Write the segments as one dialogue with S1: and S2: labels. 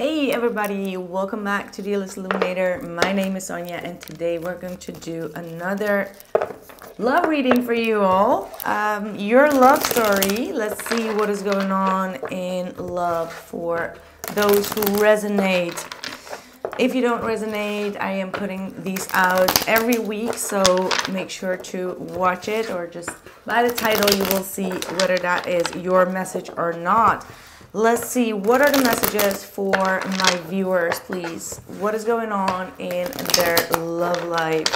S1: Hey everybody, welcome back to the Illest Illuminator. My name is Sonia and today we're going to do another love reading for you all. Your love story. Let's see what is going on in love for those who resonate. If you don't resonate, I am putting these out every week, so make sure to watch it, or just by the title you will see whether that is your message or not. Let's see, what are the messages for my viewers, please? What is going on in their love life?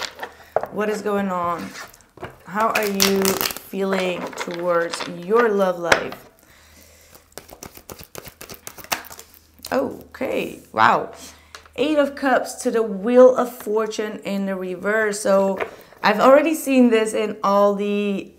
S1: What is going on? How are you feeling towards your love life? Okay, wow. 8 of Cups to the Wheel of Fortune in the reverse. So I've already seen this in all the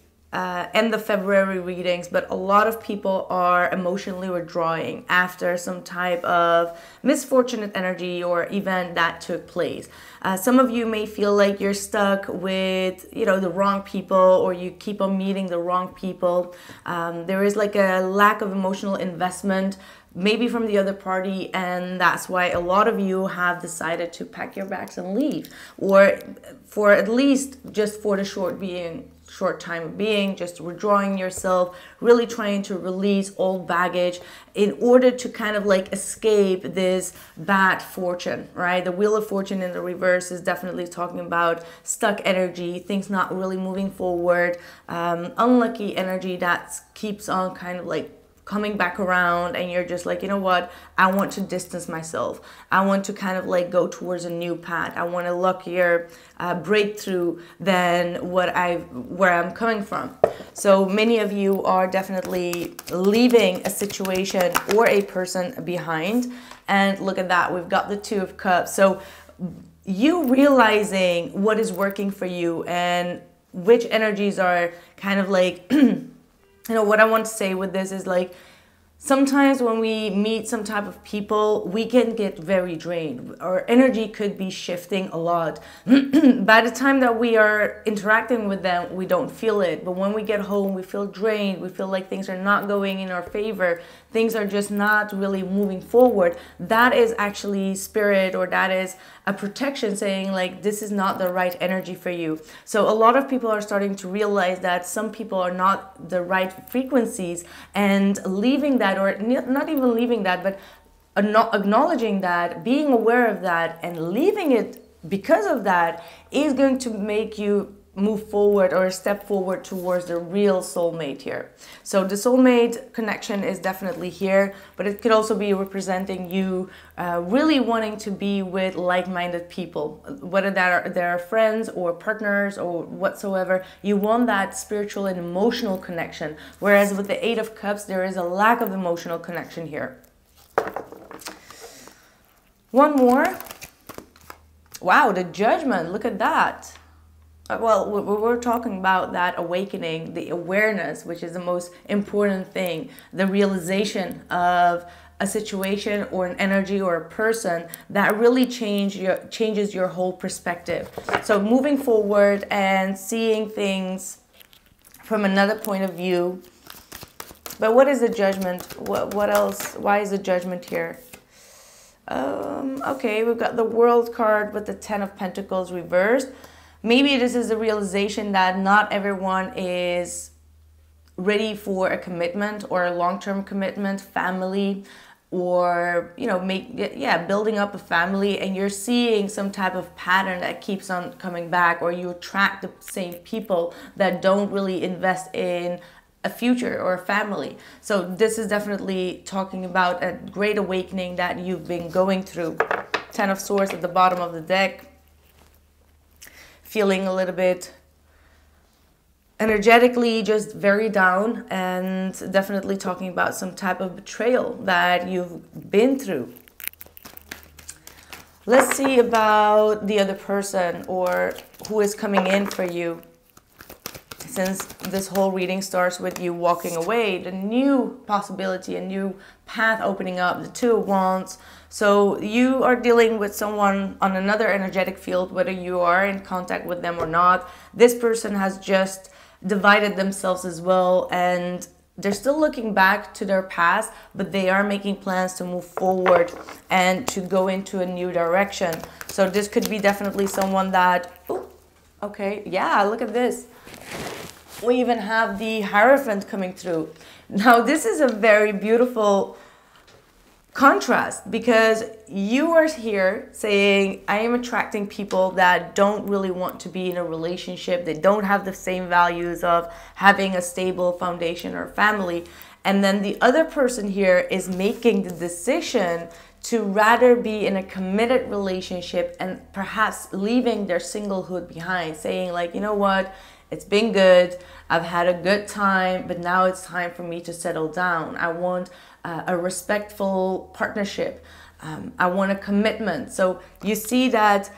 S1: end of February readings, but a lot of people are emotionally withdrawing after some type of misfortunate energy or event that took place. Some of you may feel like you're stuck with, the wrong people, or you keep on meeting the wrong people. There is like a lack of emotional investment, maybe from the other party, and that's why a lot of you have decided to pack your bags and leave, or for at least just for the short time of being, just withdrawing yourself, really trying to release old baggage in order to kind of like escape this bad fortune, right? The Wheel of Fortune in the reverse is definitely talking about stuck energy, things not really moving forward, unlucky energy that keeps on kind of like coming back around, and you're just like, you know what, I want to distance myself. I want to kind of like go towards a new path. I want a luckier breakthrough than where I'm coming from. So many of you are definitely leaving a situation or a person behind. And look at that, we've got the 2 of Cups. So you realizing what is working for you and which energies are kind of like what I want to say with this is like, sometimes when we meet some type of people, we can get very drained. Our energy could be shifting a lot. By the time that we are interacting with them, we don't feel it. But when we get home, we feel drained. We feel like things are not going in our favor. Things are just not really moving forward. That is actually spirit, or that is a protection saying like, this is not the right energy for you. So a lot of people are starting to realize that some people are not the right frequencies, and leaving that, or not even leaving that, but acknowledging that, being aware of that, and leaving it because of that is going to make you move forward or step forward towards the real soulmate here. So the soulmate connection is definitely here, but it could also be representing you really wanting to be with like-minded people, whether they're friends or partners or whatsoever. You want that spiritual and emotional connection, whereas with the 8 of Cups, there is a lack of emotional connection here. One more. Wow, the Judgment, look at that. Well, we're talking about that awakening, the awareness, which is the most important thing, the realization of a situation or an energy or a person that really changes your whole perspective. So moving forward and seeing things from another point of view. But what is the Judgment? What else? Why is the Judgment here? Okay, we've got the World card with the 10 of Pentacles reversed. Maybe this is the realization that not everyone is ready for a commitment or a long-term commitment, family, or, building up a family, and you're seeing some type of pattern that keeps on coming back, or you attract the same people that don't really invest in a future or a family. So this is definitely talking about a great awakening that you've been going through. 10 of Swords at the bottom of the deck. Feeling a little bit energetically just very down, and definitely talking about some type of betrayal that you've been through. Let's see about the other person, or who is coming in for you. Since this whole reading starts with you walking away, the new possibility, a new path opening up, the 2 of Wands. So you are dealing with someone on another energetic field, whether you are in contact with them or not. This person has just divided themselves as well, and they're still looking back to their past, but they are making plans to move forward and to go into a new direction. So this could be definitely someone that, oh, okay, yeah, look at this. We even have the Hierophant coming through. Now, this is a very beautiful contrast, because you are here saying, I am attracting people that don't really want to be in a relationship. They don't have the same values of having a stable foundation or family. And then the other person here is making the decision to rather be in a committed relationship and perhaps leaving their singlehood behind, saying like, you know what, it's been good, I've had a good time, but now it's time for me to settle down. I want a respectful partnership. I want a commitment. So you see that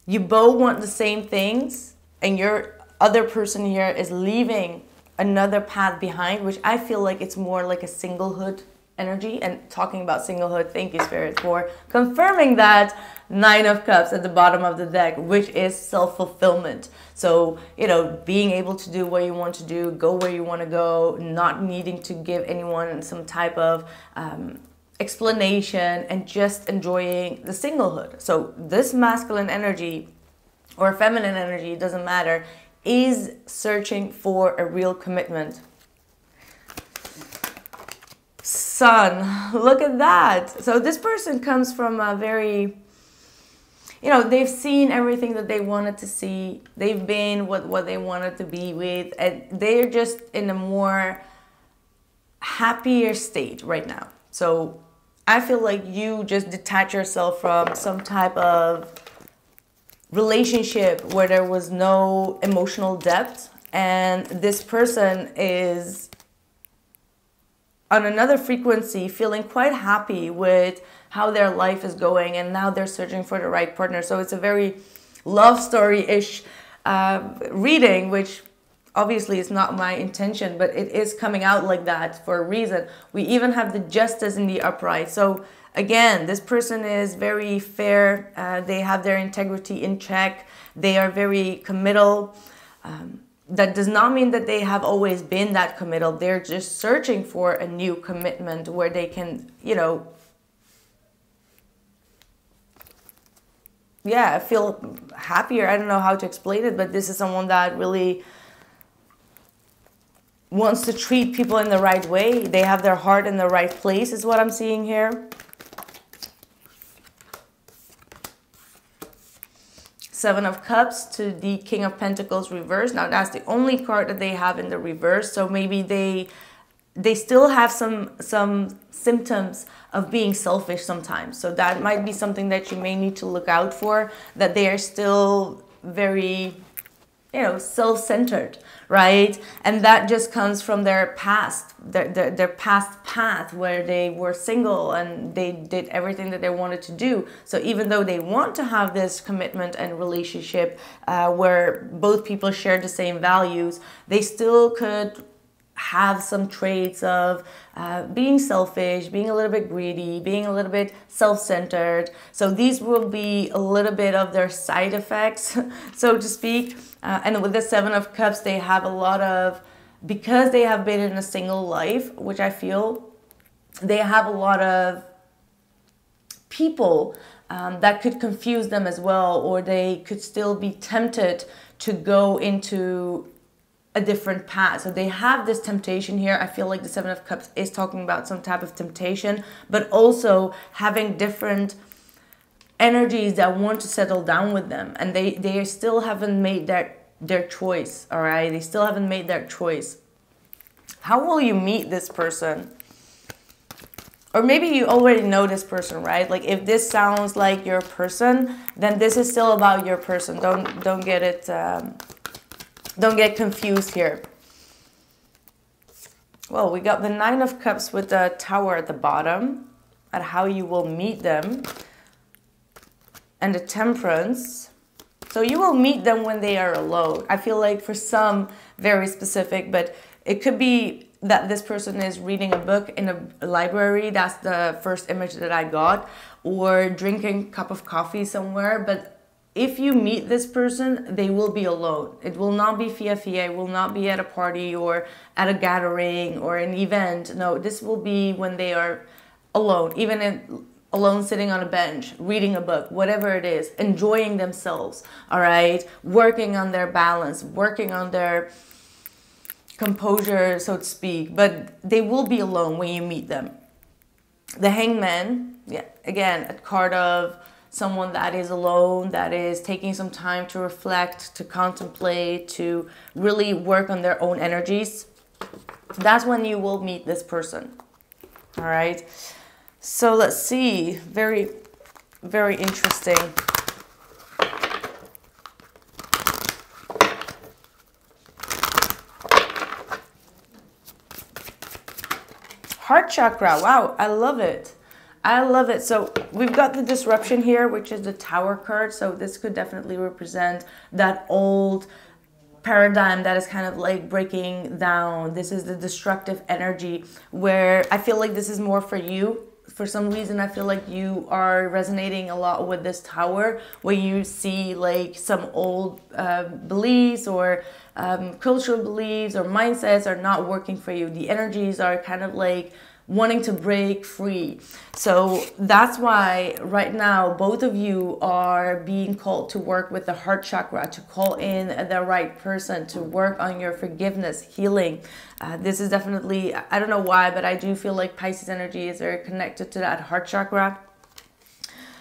S1: you both want the same things, and your other person here is leaving another path behind, which I feel like it's more like a singlehood energy. And talking about singlehood, thank you, Spirit, for confirming that. 9 of Cups at the bottom of the deck, which is self-fulfillment. So, you know, being able to do what you want to do, go where you want to go, not needing to give anyone some type of explanation, and just enjoying the singlehood. So this masculine energy or feminine energy, it doesn't matter, is searching for a real commitment. Sun, look at that. So this person comes from a very, you know, they've seen everything that they wanted to see. They've been with what they wanted to be with, and they're just in a more happier state right now. So I feel like you just detach yourself from some type of relationship where there was no emotional depth, and this person is on another frequency, feeling quite happy with how their life is going, and now they're searching for the right partner. So it's a very love story-ish reading, which obviously is not my intention, but it is coming out like that for a reason. We even have the Justice in the upright. So again, this person is very fair. They have their integrity in check. They are very committal. That does not mean that they have always been that committal. They're just searching for a new commitment where they can, you know, yeah, feel happier. I don't know how to explain it, but this is someone that really wants to treat people in the right way. They have their heart in the right place, is what I'm seeing here. 7 of Cups to the King of Pentacles reverse. Now that's the only card that they have in the reverse. So maybe they still have some symptoms of being selfish sometimes. So that might be something that you may need to look out for, that they are still very, you know, self-centered, right? And that just comes from their past, their past path where they were single and they did everything that they wanted to do. So even though they want to have this commitment and relationship where both people share the same values, they still could have some traits of being selfish, being a little bit greedy, being a little bit self-centered. So these will be a little bit of their side effects, so to speak. And with the 7 of Cups, they have a lot of, because they have been in a single life, which I feel, they have a lot of people that could confuse them as well, or they could still be tempted to go into a different path. So they have this temptation here. I feel like the 7 of Cups is talking about some type of temptation, but also having different energies that want to settle down with them, and they still haven't made their choice. All right, they still haven't made their choice. How will you meet this person? Or maybe you already know this person, right? Like if this sounds like your person, then this is still about your person. Don't get it. Don't get confused here. Well, we got the 9 of Cups with the Tower at the bottom, and how you will meet them, and the Temperance. So you will meet them when they are alone. I feel like for some, very specific, but it could be that this person is reading a book in a library. That's the first image that I got. Or drinking a cup of coffee somewhere. But if you meet this person, they will be alone. It will not be fia, it will not be at a party or at a gathering or an event. No, this will be when they are alone, alone sitting on a bench, reading a book, whatever it is, enjoying themselves, all right? Working on their balance, working on their composure, so to speak, but they will be alone when you meet them. The Hangman, yeah, again, a card of someone that is alone, that is taking some time to reflect, to contemplate, to really work on their own energies. That's when you will meet this person. All right. So let's see. Very, very interesting. Heart chakra. Wow, I love it. I love it. So we've got the disruption here, which is the Tower card. So this could definitely represent that old paradigm that is kind of like breaking down. This is the destructive energy where I feel like this is more for you. For some reason, I feel like you are resonating a lot with this Tower, where you see like some old beliefs or cultural beliefs or mindsets are not working for you. The energies are kind of like wanting to break free. So that's why right now both of you are being called to work with the heart chakra, to call in the right person, to work on your forgiveness, healing. This is definitely, I don't know why, but I do feel like Pisces energy is very connected to that heart chakra.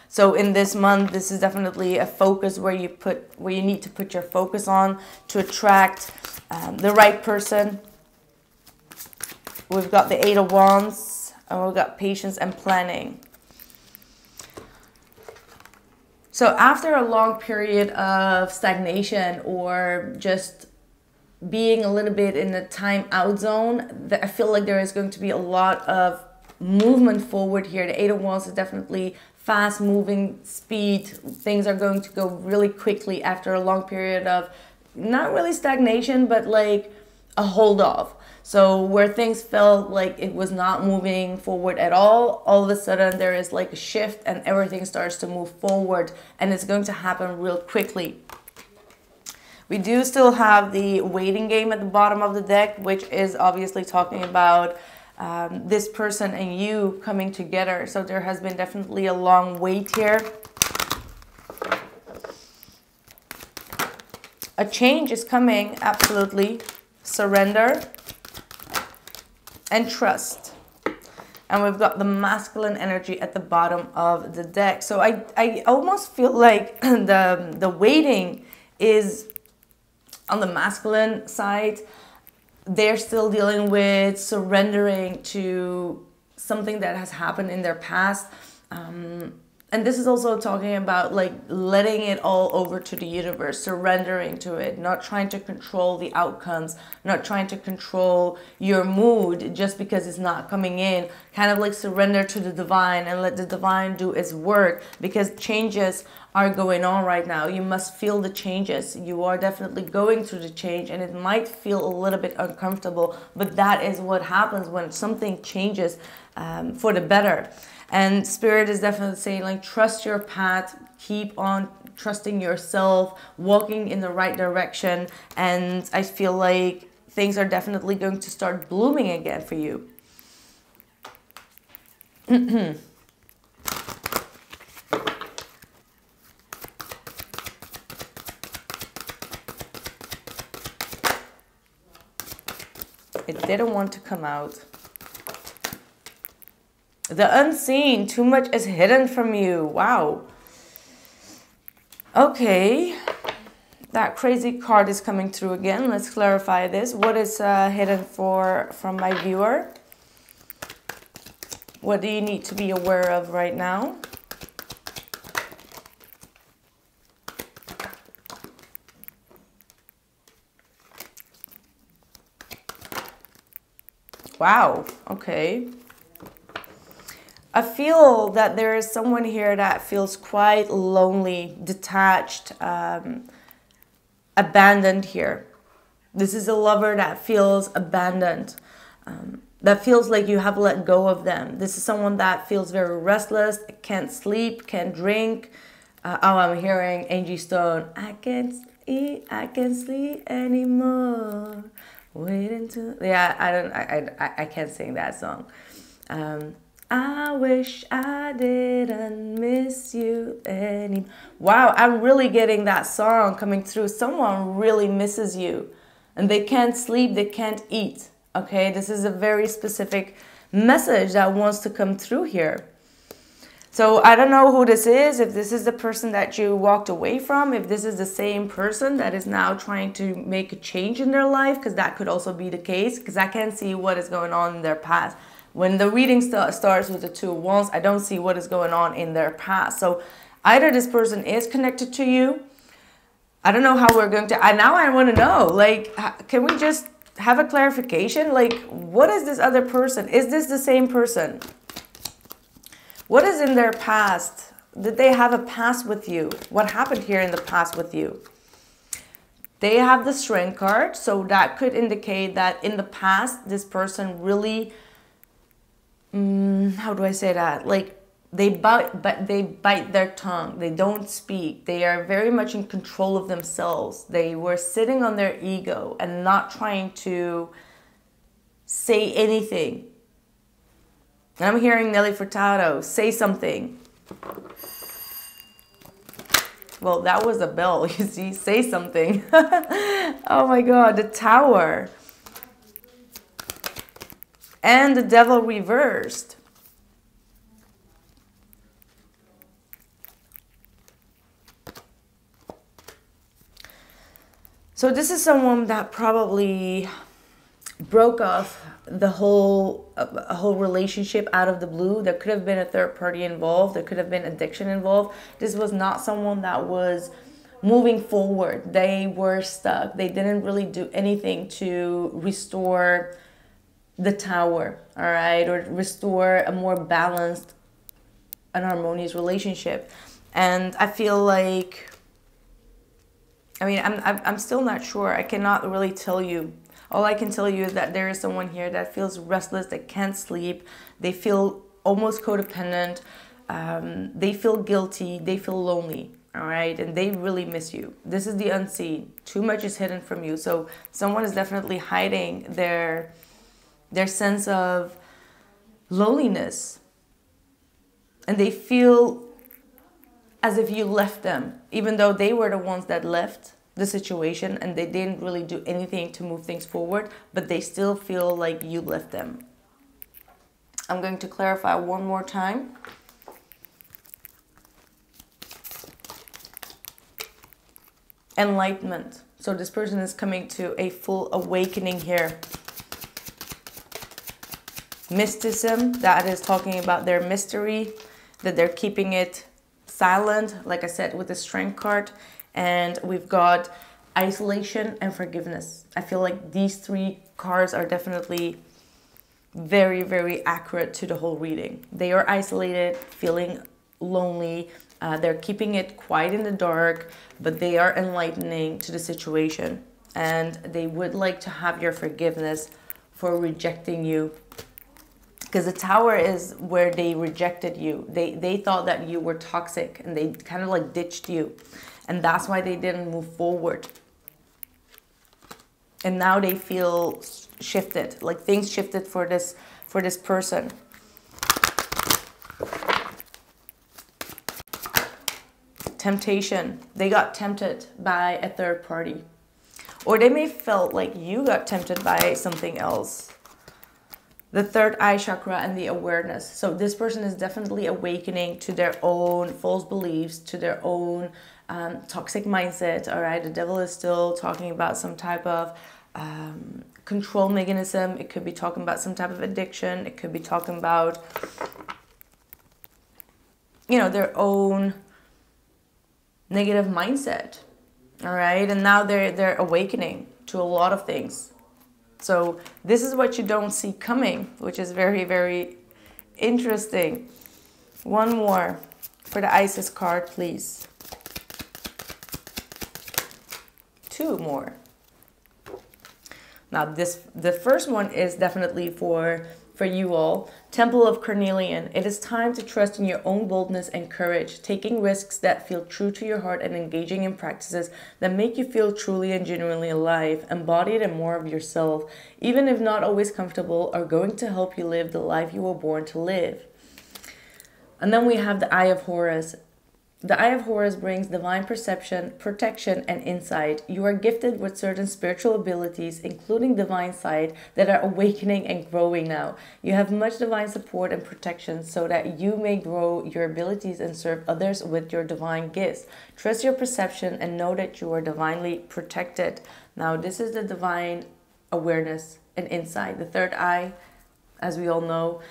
S1: So in this month, this is definitely a focus where you need to put your focus on to attract the right person. We've got the Eight of Wands, and we've got patience and planning. So after a long period of stagnation or just being a little bit in the time out zone, I feel like there is going to be a lot of movement forward here. The Eight of Wands is definitely fast moving speed. Things are going to go really quickly after a long period of not really stagnation, but like a hold off. So where things felt like it was not moving forward at all of a sudden there is like a shift and everything starts to move forward, and it's going to happen real quickly. We do still have the waiting game at the bottom of the deck, which is obviously talking about this person and you coming together. So there has been definitely a long wait here. A change is coming, absolutely. Surrender and trust. And we've got the masculine energy at the bottom of the deck. So I almost feel like the waiting is on the masculine side. They're still dealing with surrendering to something that has happened in their past. And this is also talking about like letting it all over to the universe, surrendering to it, not trying to control the outcomes, not trying to control your mood just because it's not coming in. Kind of like surrender to the divine and let the divine do its work, because changes are going on right now. You must feel the changes. You are definitely going through the change, and it might feel a little bit uncomfortable, but that is what happens when something changes for the better. And Spirit is definitely saying, like, trust your path, keep on trusting yourself, walking in the right direction. And I feel like things are definitely going to start blooming again for you. It didn't want to come out. The unseen, too much is hidden from you. Wow. Okay. That crazy card is coming through again. Let's clarify this. What is hidden from my viewer? What do you need to be aware of right now? Wow. Okay. I feel that there is someone here that feels quite lonely, detached, abandoned here. This is a lover that feels abandoned, that feels like you have let go of them. This is someone that feels very restless, can't sleep, can't drink, Oh, I'm hearing Angie Stone. I can't eat, I can't sleep anymore. Wait until, yeah, I can't sing that song. I wish I didn't miss you anymore. Wow, I'm really getting that song coming through. Someone really misses you, and they can't sleep, they can't eat. Okay, this is a very specific message that wants to come through here. So I don't know who this is, if this is the person that you walked away from, if this is the same person that is now trying to make a change in their life, because that could also be the case, because I can't see what is going on in their past. When the reading starts with the Two of Wands, I don't see what is going on in their past. So either this person is connected to you. I don't know how we're going to, now I want to know, like, can we just have a clarification? Like, what is this other person? Is this the same person? What is in their past? Did they have a past with you? What happened here in the past with you? They have the Strength card, so that could indicate that in the past, this person really, how do I say that? Like, they bite their tongue. They don't speak. They are very much in control of themselves. They were sitting on their ego and not trying to say anything. And I'm hearing Nelly Furtado, say something. Well, that was a bell, you see, say something. Oh my God, the Tower. And the Devil reversed. So this is someone that probably broke off the whole relationship out of the blue. There could have been a third party involved. There could have been addiction involved. This was not someone that was moving forward. They were stuck. They didn't really do anything to restore the Tower, all right, or restore a more balanced and harmonious relationship. And I feel like, I mean, I'm still not sure. I cannot really tell you. All I can tell you is that there is someone here that feels restless, that can't sleep. They feel almost codependent. They feel guilty. They feel lonely. All right. And they really miss you. This is the unseen. Too much is hidden from you. So someone is definitely hiding their sense of loneliness. And they feel as if you left them, even though they were the ones that left the situation and they didn't really do anything to move things forward, but they still feel like you left them. I'm going to clarify one more time. Enlightenment. So this person is coming to a full awakening here. Mysticism, that is talking about their mystery, that they're keeping it silent, like I said, with the Strength card. And we've got isolation and forgiveness. I feel like these three cards are definitely very, very accurate to the whole reading. They are isolated, feeling lonely. They're keeping it quiet in the dark, but they are enlightening to the situation. And they would like to have your forgiveness for rejecting you. Because the Tower is where they rejected you. They thought that you were toxic and they kind of like ditched you. And that's why they didn't move forward. And now they feel shifted, like things shifted for this person. Temptation. They got tempted by a third party. Or they may felt like you got tempted by something else. The third eye chakra and the awareness. So this person is definitely awakening to their own false beliefs, to their own toxic mindset. All right, the Devil is still talking about some type of control mechanism. It could be talking about some type of addiction. It could be talking about, you know, their own negative mindset. All right, and now they're awakening to a lot of things. So this is what you don't see coming, which is very, very interesting. One more for the Isis card, please. Two more. Now the first one is definitely for for you all. Temple of Carnelian. It is time to trust in your own boldness and courage, taking risks that feel true to your heart and engaging in practices that make you feel truly and genuinely alive, embodied and more of yourself, even if not always comfortable, are going to help you live the life you were born to live. And then we have the Eye of Horus. The Eye of Horus brings divine perception, protection, and insight. You are gifted with certain spiritual abilities, including divine sight, that are awakening and growing now. You have much divine support and protection so that you may grow your abilities and serve others with your divine gifts. Trust your perception and know that you are divinely protected. Now, this is the divine awareness and insight. The third eye, as we all know,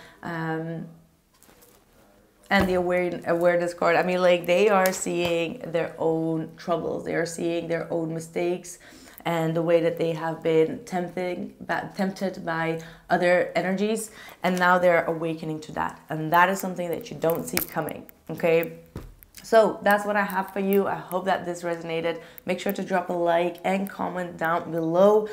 S1: and the awareness card, I mean, like, they are seeing their own troubles. They are seeing their own mistakes and the way that they have been tempted by other energies. And now they're awakening to that. And that is something that you don't see coming, okay? So that's what I have for you. I hope that this resonated. Make sure to drop a like and comment down below,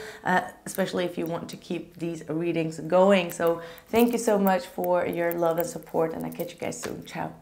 S1: especially if you want to keep these readings going. So thank you so much for your love and support, and I'll catch you guys soon. Ciao.